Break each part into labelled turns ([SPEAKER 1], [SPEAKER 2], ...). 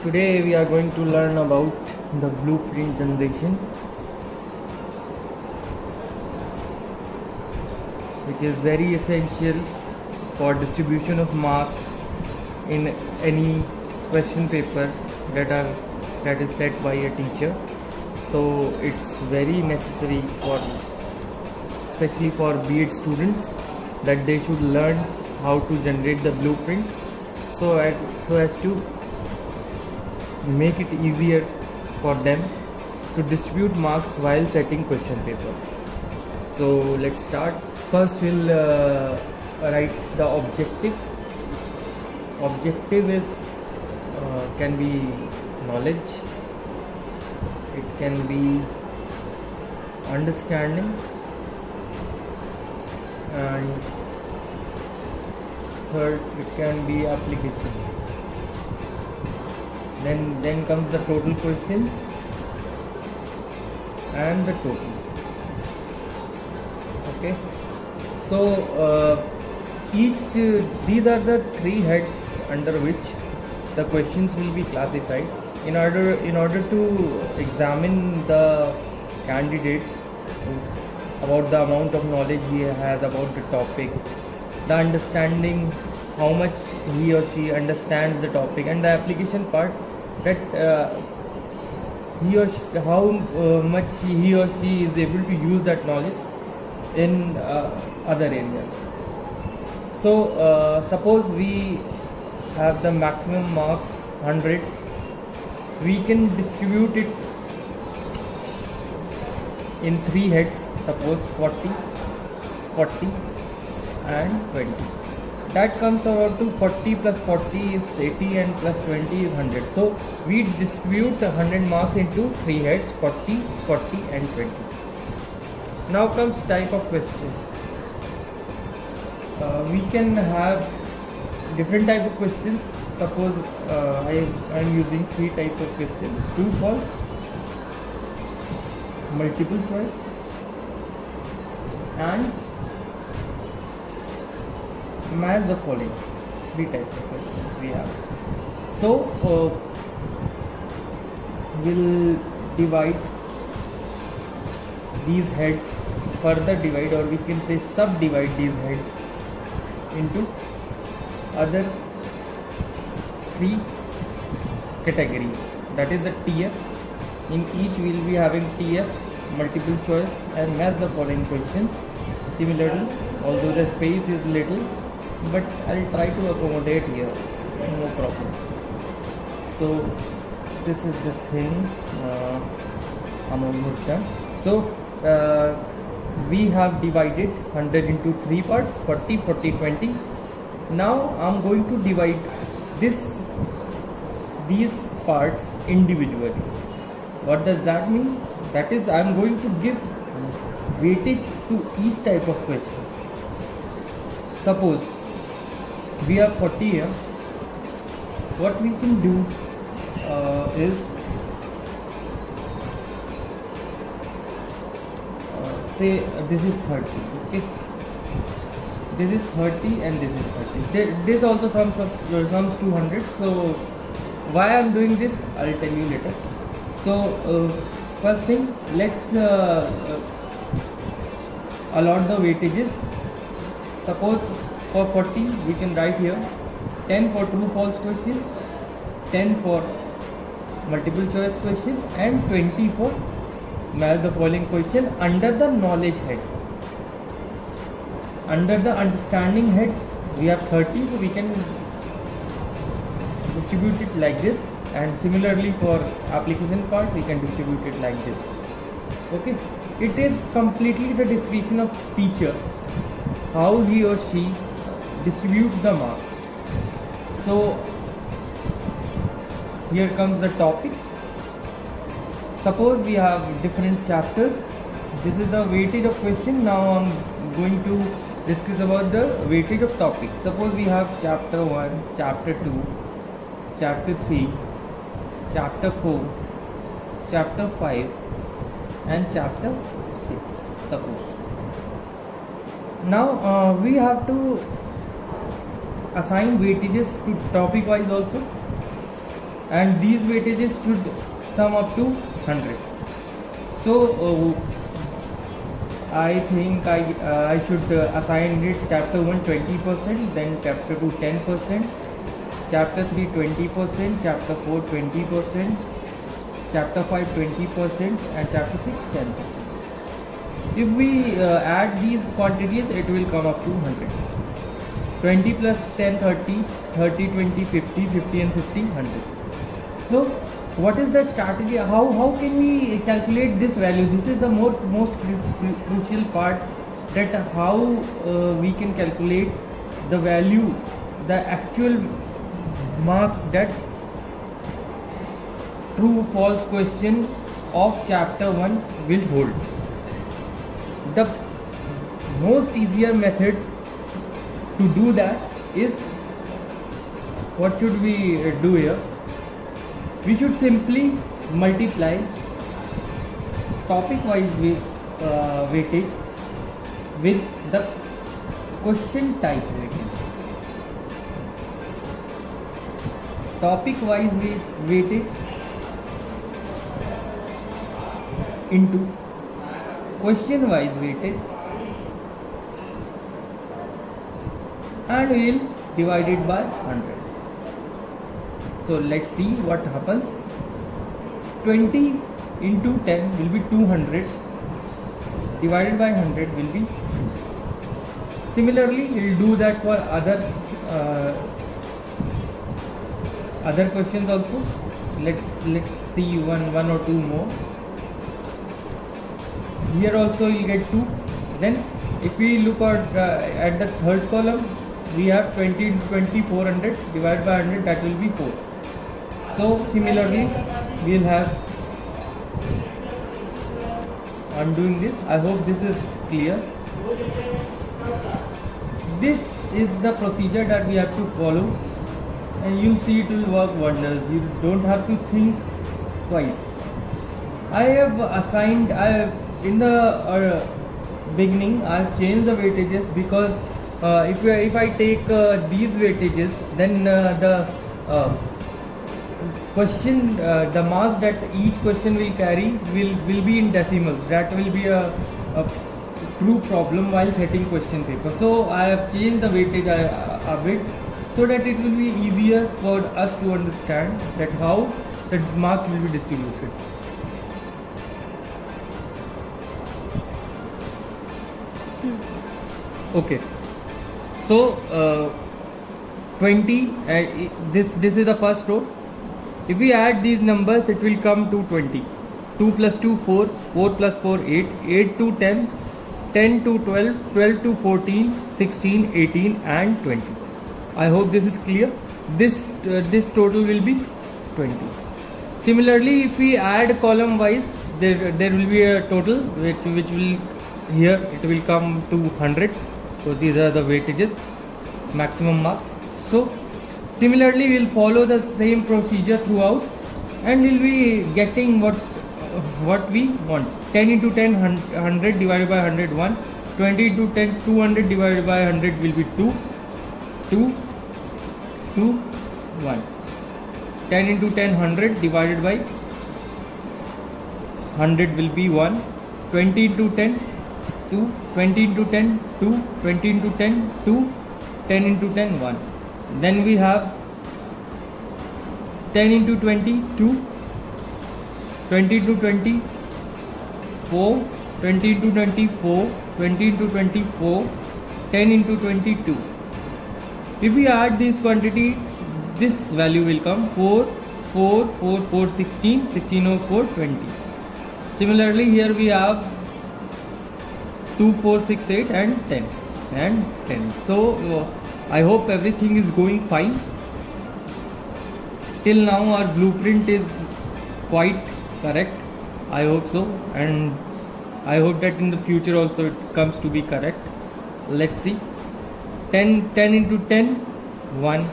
[SPEAKER 1] Today we are going to learn about the blueprint generation, which is very essential for distribution of marks in any question paper that is set by a teacher. So it's very necessary for especially for B.Ed students that they should learn how to generate the blueprint so as to make it easier for them to distribute marks while setting question paper. So let's start. First we'll write the objective. Objective is can be knowledge, it can be understanding, and third it can be application. Then comes the total questions and the total. Okay, so these are the three heads under which the questions will be classified in order to examine the candidate about the amount of knowledge he has about the topic, the understanding, how much he or she understands the topic, and the application part, that how much he or she is able to use that knowledge in other areas. So suppose we have the maximum marks 100, we can distribute it in three heads, suppose 40, 40 and 20. That comes out to 40 plus 40 is 80 and plus 20 is 100. So we distribute 100 marks into three heads, 40, 40 and 20. Now comes type of question. We can have different type of questions. Suppose I am using three types of questions: true, false, multiple choice, and match the following. Three types of questions we have. So we'll divide these heads, further divide, or we can say subdivide these heads into other three categories. That is the TF. In each we will be having TF, multiple choice, and match the following questions. Similarly, although the space is little, but I'll try to accommodate here, no problem. So this is the thing. I'm almost done. So we have divided 100 into three parts: 40, 40, 20. Now I'm going to divide these parts individually. What does that mean? That is, I'm going to give weightage to each type of question. Suppose we have 40 here. What we can do is say this is 30. Okay, this is 30 and this is 30. This also sums 200. So why I am doing this, I'll tell you later. So first thing, let's allot the weightages. Suppose for 40 we can write here 10 for true false question, 10 for multiple choice question, and 20 for match the following question under the knowledge head. Under the understanding head we have 30, so we can distribute it like this, and similarly for application part we can distribute it like this. Okay, it is completely the discretion of teacher how he or she distributes the marks. So here comes the topic. Suppose we have different chapters. This is the weightage of question. Now I'm going to discuss about the weightage of topic. Suppose we have chapter 1, chapter 2, chapter 3, chapter 4, chapter 5 and chapter 6. Suppose now we have to assign weightages to topic wise also. and these weightages should sum up to 100. So I think I should assign it chapter 1 20%, then chapter 2 10%, chapter 3 20%, chapter 4 20%, chapter 5 20%, and chapter 6 10%. If we add these quantities, it will come up to 100. 20 plus 10 30, 30 20 50, 50 and 50 100. So what is the strategy? How can we calculate this value? This is the most crucial part, that how we can calculate the value, the actual marks that true false question of chapter 1 will hold. The most easier method to do that is, what should we do here? We should simply multiply topic wise weightage with the question type weightage. Topic wise weightage into question wise weightage, and we will divide it by 100. So let's see what happens. 20 into 10 will be 200, divided by 100 will be. Similarly, we will do that for other questions also. Let's see one or two more. Here also you will get 2. Then if we look at the third column, we have 20 into 20 400, divided by 100, that will be 4. So similarly we will have, I'm doing this. I hope this is clear. This is the procedure that we have to follow, and you'll see it will work wonders. You don't have to think twice. I have assigned, in the beginning I have changed the weightages, because if I take these weightages, then the question, the marks that each question will carry will be in decimals. That will be a true problem while setting question paper. So I have changed the weightage a bit, so that it will be easier for us to understand that how the marks will be distributed. Okay, so 20, this is the first row. If we add these numbers, it will come to 20. 2 plus 2 4, 4 plus 4 8, 8 to 10, 10 to 12, 12 to 14, 16, 18 and 20. I hope this is clear. This total will be 20. Similarly, if we add column wise, there will be a total which will, here it will come to 100. So these are the weightages, maximum marks. So similarly we will follow the same procedure throughout, and we will be getting what we want. 10 into 10 100, divided by 100 1. 20 into 10 200, divided by 100 will be 2 2 2 1. 10 into 10 100, divided by 100 will be 1. 20 into 10 2, 20 into 10 2, 20 into 10 2, 10 into 10 1. Then we have 10 into 20 2, 20 into 20 4, 20 into 20 4, 20 into 20 4, 10 into 22. If we add this quantity, this value will come 4 4 4 4 16, 16 over 4 20. Similarly here we have 2 4 6 8 and 10 and 10. So I hope everything is going fine. Till now our blueprint is quite correct. I hope so, and I hope that in the future also it comes to be correct. Let's see. 10 into 10 1,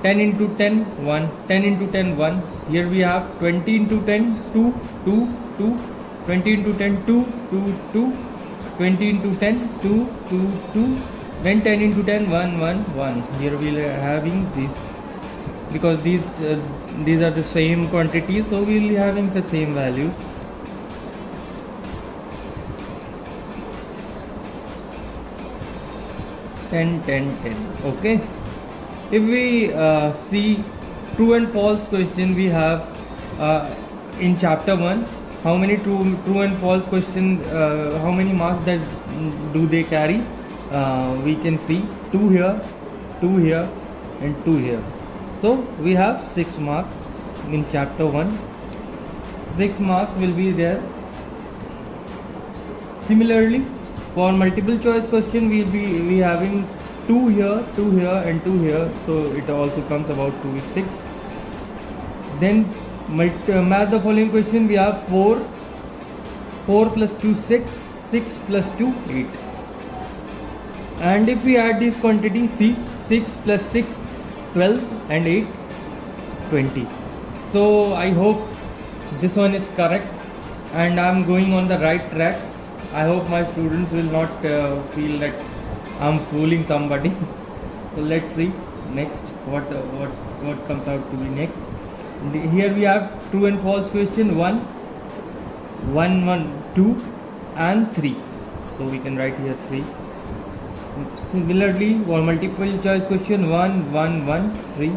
[SPEAKER 1] 10 into 10 1, 10 into 10 1. Here we have 20 into 10 2 2 2, 20 into 10 2 2 2, 20 into 10 2 2 2, then 10 into 10 1 1 1. Here we are having this. because these are the same quantities, so we'll be having the same values. Ten, 10. Okay. If we see true and false question, we have in chapter 1, how many true and false questions, how many marks that do they carry? We can see 2 here, 2 here, and 2 here. So we have 6 marks in chapter 1. 6 marks will be there. Similarly, for multiple choice question, we'll be having 2 here, 2 here, and 2 here. So it also comes about 2 is 6. Then math the following question, we have 4 plus 2 6, 6 plus 2 8. And if we add these quantities, see 6 plus 6 12 and 8 20. So I hope this one is correct and I'm going on the right track. I hope my students will not feel that I'm fooling somebody. So let's see next what comes out to be next. Here we have true and false question 1, 2 and 3. So we can write here 3. Similarly, for multiple choice question 1, 3.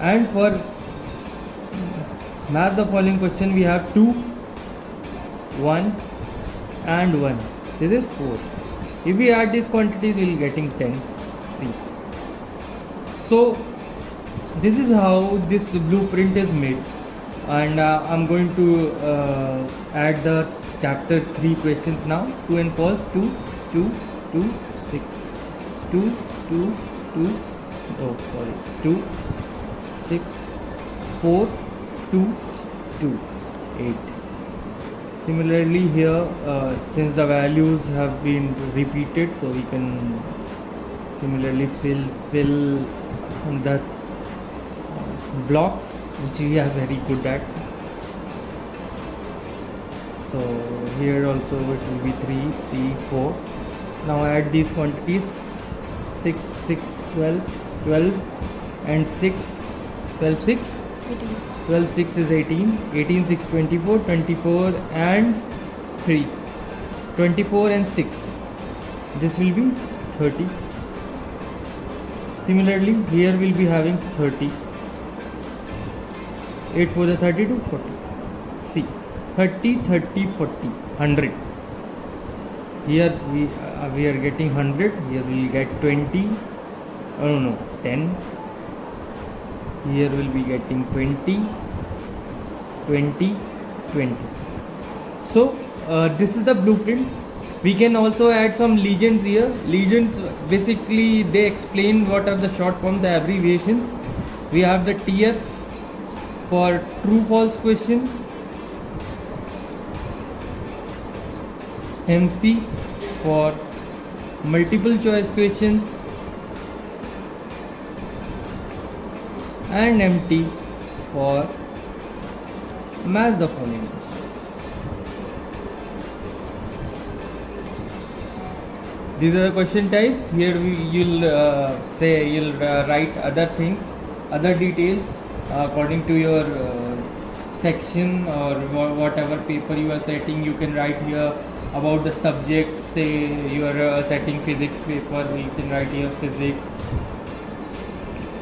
[SPEAKER 1] And for math the following question, we have 2, 1 and 1. This is 4. If we add these quantities, we will getting 10. See. So this is how this blueprint is made, and I'm going to add the chapter 3 questions now. True and false. 2, 2, 2, 6. 2, 2, 2. Oh, sorry. 2, 6, 4, 2, 2, 8. Similarly here, since the values have been repeated, so we can similarly fill the blocks which we are very good at. So here also it will be 3, 3, 4. Now add these quantities 6, 6, 12 and 6, 12, 6, 18. 12, 6 is 18, 18, 6, 24, 24 and 3, 24 and 6. This will be 30. Similarly, here we'll be having 30. 8 for the 32, 40. See, 30, 30, 40, 100. Here we are getting 100. Here we will get 20. Oh no, 10. Here we'll be getting 20, 20, 20. So this is the blueprint. We can also add some legends here. Legends basically they explain what are the short form, the abbreviations. We have the TF for true false question, MC for multiple choice questions, and MT for match the following questions. These are the question types. Here you'll write other things, other details according to your section or whatever paper you are setting. You can write here about the subject. Say you are setting physics paper, you can write here physics.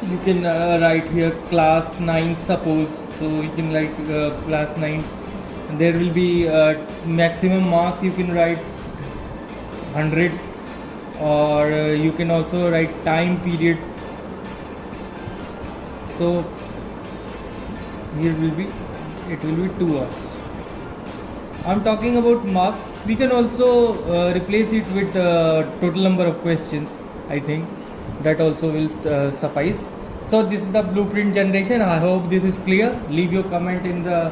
[SPEAKER 1] You can write here class 9 suppose, so you can write class 9. There will be maximum marks. You can write 100, or you can also write time period. So here will be, it will be 2 hours. I'm talking about marks. We can also replace it with total number of questions. I think that also will suffice. So this is the blueprint generation. I hope this is clear. Leave your comment in the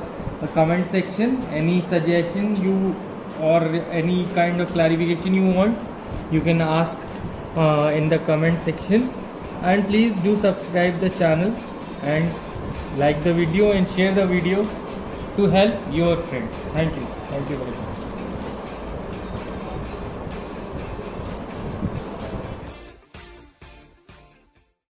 [SPEAKER 1] comment section. Any suggestion you or any kind of clarification you want, you can ask in the comment section. And please do subscribe the channel and like the video and share the video to help your friends. Thank you very much.